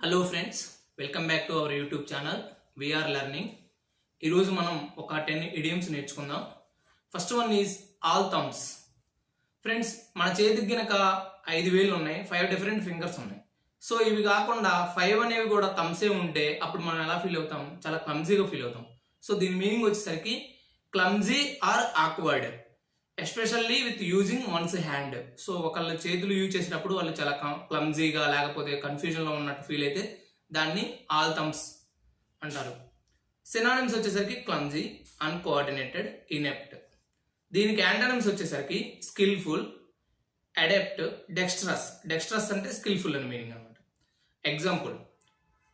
Hello friends, welcome back to our YouTube channel VR learning. ఈరోజు మనం ఒక 10 idioms నేర్చుకుందాం. First one is all thumbs. Friends, మన చేతికి గనక 5 వేలు ఉన్నాయి, 5 డిఫరెంట్ ఫింగర్స్ ఉన్నాయి. సో ఇవి కాకుండా 5 అనేవి కూడా థమ్సే ఉంటే అప్పుడు మనం ఎలా ఫీల్ అవుతాం? చాలా క్లమ్జీగా ఫీల్ అవుతాం. సో దీని మీనింగ్ వచ్చేసరికి clumsy or awkward, especially with using one's hand. So ఒకళ్ళ చేతులు యూజ్ చేసేటప్పుడు వాళ్ళు చాలా క్లమ్జీగా లేకపోతే కన్ఫ్యూజన్లో ఉన్నట్టు ఫీల్ అయితే దాన్ని ఆల్ థమ్స్ అంటారు. సినానిమ్స్ వచ్చేసరికి క్లమ్జీ, అన్కోఆర్డినేటెడ్, ఇనెప్ట్. దీనికి యాంటోనిమ్స్ వచ్చేసరికి స్కిల్ఫుల్, అడెప్ట్, డెక్స్ట్రస్. డెక్స్ట్రస్ అంటే స్కిల్ఫుల్ అని మీనింగ్ అనమాట. Example,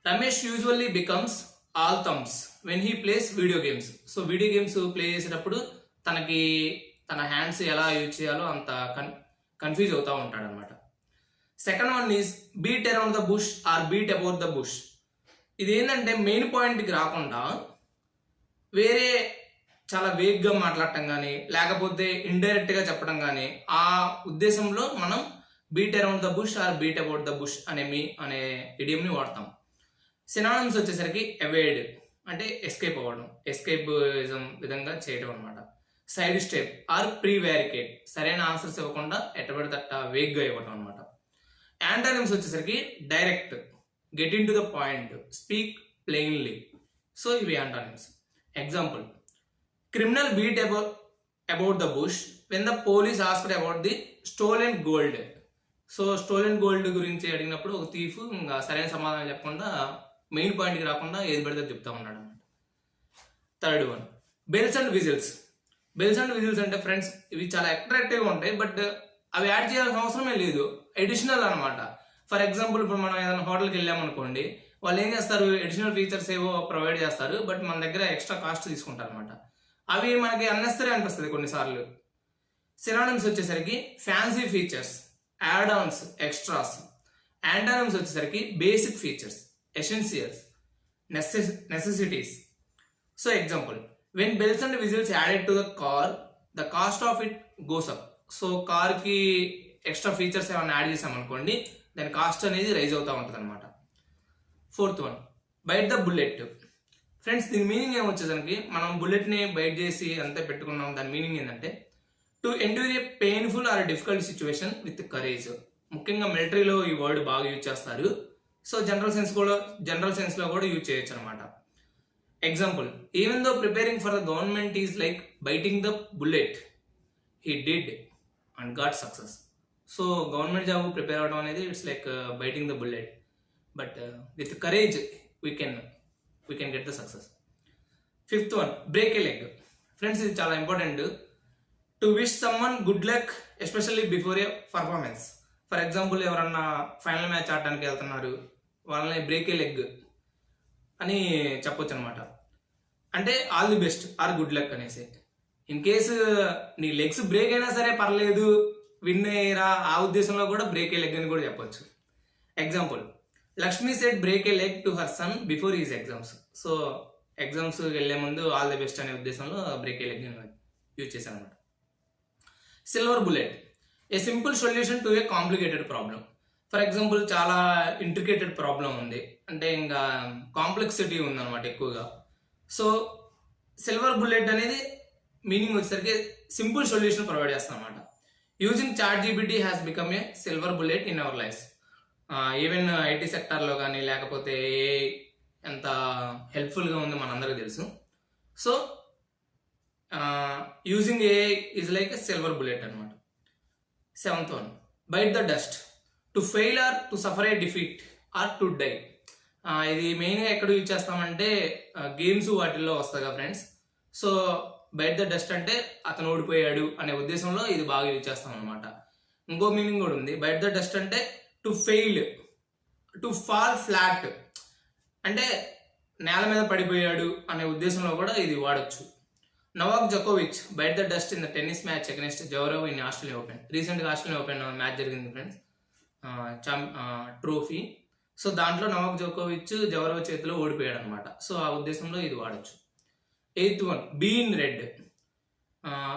Ramesh usually becomes all thumbs when he plays video games. So video games play చేసేటప్పుడు తనకి తన హ్యాండ్స్ ఎలా యూజ్ చేయాలో అంత కన్ఫ్యూజ్ అవుతూ ఉంటాడు అనమాట. Second one is beat around the bush or beat about the bush. ఇది ఏంటంటే మెయిన్ పాయింట్కి రాకుండా వేరే చాలా వేగ్గా మాట్లాడటం కానీ లేకపోతే ఇండైరెక్ట్గా చెప్పడం కానీ ఆ ఉద్దేశంలో మనం beat around the bush or beat about the bush అనే ఇడియంని వాడతాం. సినానిమ్స్ వచ్చేసరికి అవాయిడ్ అంటే ఎస్కేప్ అవ్వడం, ఎస్కేపిజం విధంగా చేయడం అనమాట. సైడ్ స్టెప్ ఆర్ ప్రీవారికేట్, సరైన ఆన్సర్స్ ఇవ్వకుండా ఎట్టబడితట్ట వేగ్గా ఇవ్వడం అనమాట. యాంటోనిమ్స్ వచ్చేసరికి direct, get in to the point, speak plainly. So ఇవి antonyms. Example, criminal beat about the bush when the police asked about the stolen gold. So stolen gold గురించి అడిగినప్పుడు ఒక thief ఇంకా సరైన సమాధానం చెప్పకుండా మెయిన్ పాయింట్కి రాకుండా ఏది పడితే చెప్తా ఉన్నాడు అనమాట. Third one, bells and whistles. Bells and whistles అంటే ఫ్రెండ్స్ ఇవి చాలా అట్రాక్టివ్గా ఉంటాయి, బట్ అవి యాడ్ చేయాల్సిన అవసరమే లేదు, ఎడిషనల్ అనమాట. ఫర్ ఎగ్జాంపుల్, ఇప్పుడు మనం ఏదైనా హోటల్కి వెళ్ళామనుకోండి, వాళ్ళు ఏం చేస్తారు, ఎడిషనల్ ఫీచర్స్ ఏవో ప్రొవైడ్ చేస్తారు, బట్ మన దగ్గర ఎక్స్ట్రా కాస్ట్ తీసుకుంటారు అనమాట. అవి మనకి అన్నెసరీ అనిపిస్తుంది కొన్నిసార్లు. సినానిమ్స్ వచ్చేసరికి fancy features, add ons, extras. Antonyms వచ్చేసరికి basic features, essentials, necessities. So example, when bells and whistles added to the car the cost of it goes up. So కార్కి extra features ఏమైనా add చేసామనుకోండి, దాని cost అనేది rise అవుతూ ఉంటుంది అనమాట. Fourth one, bite the bullet. Friends దీని meaning ఏమొచ్చేసరికి మనం బుల్లెట్ని బైట్ చేసి అంతే పెట్టుకున్నాం. దాని మీనింగ్ ఏంటంటే to endure a painful or difficult situation with courage. ముఖ్యంగా మిలిటరీలో ఈ వర్డ్ బాగా యూజ్ చేస్తారు. సో జనరల్ సెన్స్లో కూడా యూజ్ చేయొచ్చు అనమాట. Example, even though preparing for the government is like biting the bullet, he did and got success. So government job prepare అవడం అనేది it's like biting the bullet, but with courage we can get the success. Fifth one, break A leg. Friends ఇది చాలా important. To wish someone good luck especially before A performance. For example, ఎవరన్నా final match ఆడడానికి వెళ్తున్నారు, వాళ్ళని break ఏ leg అని చెప్పొచ్చు అనమాట. అంటే all the best or good luck అనేసి. ఇన్ కేసు నీ లెగ్స్ బ్రేక్ అయినా సరే పర్లేదు, విన్ అయ్యారా ఆ ఉద్దేశంలో కూడా బ్రేక్ ఏ లెగ్ అని కూడా చెప్పొచ్చు. Example, Lakshmi said break A leg to her son before he's exams. So exams వెళ్లే ముందు ఆల్ ది బెస్ట్ అనే ఉద్దేశంలో బ్రేక్ ఏ లెగ్ యూజ్ చేశాను అనమాట. Silver bullet, a simple solution to a complicated problem. For example, చాలా ఇంట్రికేటెడ్ ప్రాబ్లం ఉంది అంటే ఇంకా కాంప్లెక్సిటీ ఉందన్నమాట ఎక్కువగా. సో సిల్వర్ బుల్లెట్ అనేది మీనింగ్ వచ్చేసరికి సింపుల్ సొల్యూషన్ ప్రొవైడ్ చేస్తాం అనమాట. Using ChatGPT has become a silver bullet in our life. Even IT సెక్టార్లో కానీ లేకపోతే ఎంత హెల్ప్ఫుల్గా ఉంది మనందరికీ తెలుసు. So using AI is like a silver bullet అనమాట. Seventh one, bite the dust. To fail or to suffer a defeat or to die. ఇది మెయిన్గా ఎక్కడ యూజ్ చేస్తామంటే గేమ్స్ వాటిల్లో వస్తాయి కదా friends. So bite the dust అంటే అతను ఓడిపోయాడు అనే ఉద్దేశంలో ఇది బాగా యూజ్ చేస్తాం అనమాట. ఇంకో మీనింగ్ కూడా ఉంది. బైట్ ద డస్ట్ అంటే to fail, to fall flat అంటే నేల మీద పడిపోయాడు అనే ఉద్దేశంలో కూడా ఇది వాడచ్చు. నోవాక్ జోకోవిచ్ bite the dust in the tennis match against Zverev in Australia open. రీసెంట్గా ఆస్ట్రేలియా ఓపెన్ మ్యాచ్ జరిగింది ఫ్రెండ్స్, ట్రోఫీ. సో దాంట్లో నోవాక్ జోకోవిచ్ జోరోవ్ చేతిలో ఓడిపోయాడు అనమాట. సో ఆ ఉద్దేశంలో ఇది వాడచ్చు. Eighth one, be in red.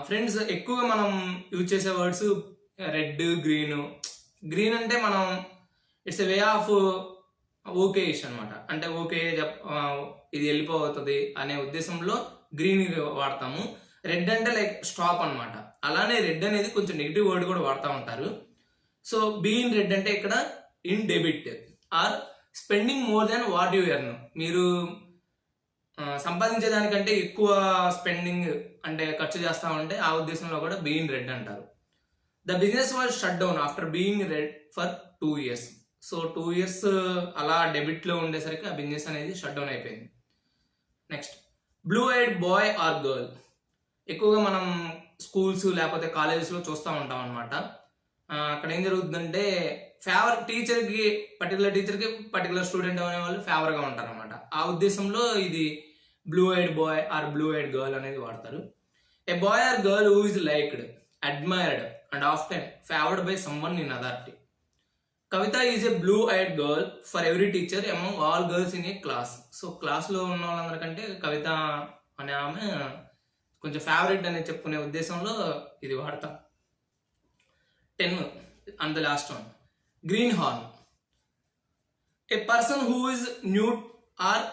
Friends ఎక్కువగా మనం యూజ్ చేసే వర్డ్స్ రెడ్, గ్రీన్. గ్రీన్ అంటే మనం it's a way of okay ఇష్ అనమాట. అంటే ఓకే ఇది వెళ్ళిపోతుంది అనే ఉద్దేశంలో గ్రీన్ వాడతాము. రెడ్ అంటే లైక్ స్టాప్ అనమాట. అలానే రెడ్ అనేది కొంచెం నెగిటివ్ వర్డ్ కూడా వాడుతూ ఉంటారు. సో బీ ఇన్ రెడ్ అంటే ఇక్కడ in debit or spending more than what you earn. మీరు సంపాదించేదానికంటే ఎక్కువ స్పెండింగ్ అంటే ఖర్చు చేస్తా ఉంటే ఆ ఉద్దేశంలో కూడా బీ ఇన్ రెడ్ అంటారు. The business was shut down after being red for 2 years. So 2 years అలా డెబిట్లో ఉండేసరికి ఆ బిజినెస్ అనేది షట్ డౌన్ అయిపోయింది. Next blue eyed boy or girl. ఎక్కువగా మనం స్కూల్స్ లేకపోతే కాలేజెస్లో చూస్తూ ఉంటాం అనమాట. అక్కడ ఏం జరుగుతుందంటే టీచర్కి పర్టికులర్ స్టూడెంట్ అనే వాళ్ళు ఫేవర్గా ఉంటారు అనమాట. ఆ ఉద్దేశంలో ఇది blue eyed boy or blue eyed girl అనేది వాడతారు. A boy or girl who is liked, admired and often favoured by someone in authority. Kavitha is a blue eyed girl for every teacher among all girls in a class. So క్లాస్లో ఉన్న వాళ్ళందరికంటే కవిత అనే ఆమె కొంచెం favourite అని చెప్పుకునే ఉద్దేశంలో ఇది వాడతాం. 10 and the last one, greenhorn. A person who is new or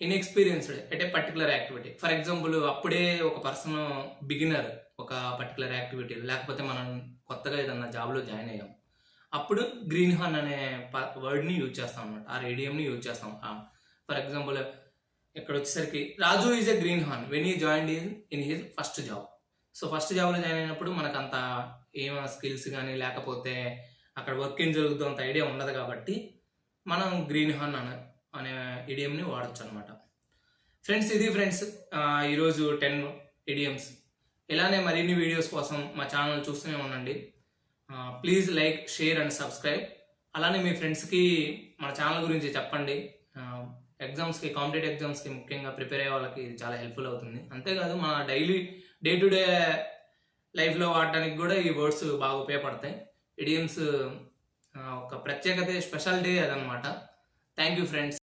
inexperienced at a particular activity. For example అప్పుడే ఒక పర్సన్ బిగినర్ ఒక పర్టికులర్ యాక్టివిటీ, లేకపోతే మనం కొత్తగా ఏదన్నా జాబ్లో జాయిన్ అయ్యాం, అప్పుడు గ్రీన్ హార్న్ అనే వర్డ్ని యూజ్ చేస్తాం అనమాట. ఆ రేడియంని యూజ్ చేస్తాం. ఫర్ ఎగ్జాంపుల్ ఇక్కడ వచ్చేసరికి Raju is a green horn when he join in his first job. So first జాబ్లో జాయిన్ అయినప్పుడు మనకు అంత ఏం స్కిల్స్ కానీ లేకపోతే అక్కడ వర్క్ ఏం జరుగుతుందో అంత ఐడియా ఉండదు కాబట్టి మనం గ్రీన్ హార్న్ అనే ఇడియంని వాడచ్చు అనమాట. ఫ్రెండ్స్ ఇది ఫ్రెండ్స్ ఈరోజు 10 ఇడియమ్స్. ఇలానే మరిన్ని వీడియోస్ కోసం మా ఛానల్ చూస్తూనే ఉండండి. Please like, share and subscribe. అలానే మీ ఫ్రెండ్స్కి మన ఛానల్ గురించి చెప్పండి. ఎగ్జామ్స్కి, కాంపిటేటివ్ ఎగ్జామ్స్కి ముఖ్యంగా ప్రిపేర్ అయ్యే వాళ్ళకి ఇది చాలా హెల్ప్ఫుల్ అవుతుంది. అంతేకాదు మన డే టు డే లైఫ్లో వాడటానికి కూడా ఈ వర్డ్స్ బాగా ఉపయోగపడతాయి. ఇడియమ్స్ ఒక ప్రత్యేకత, స్పెషాలిటీ అదనమాట. Thank you friends.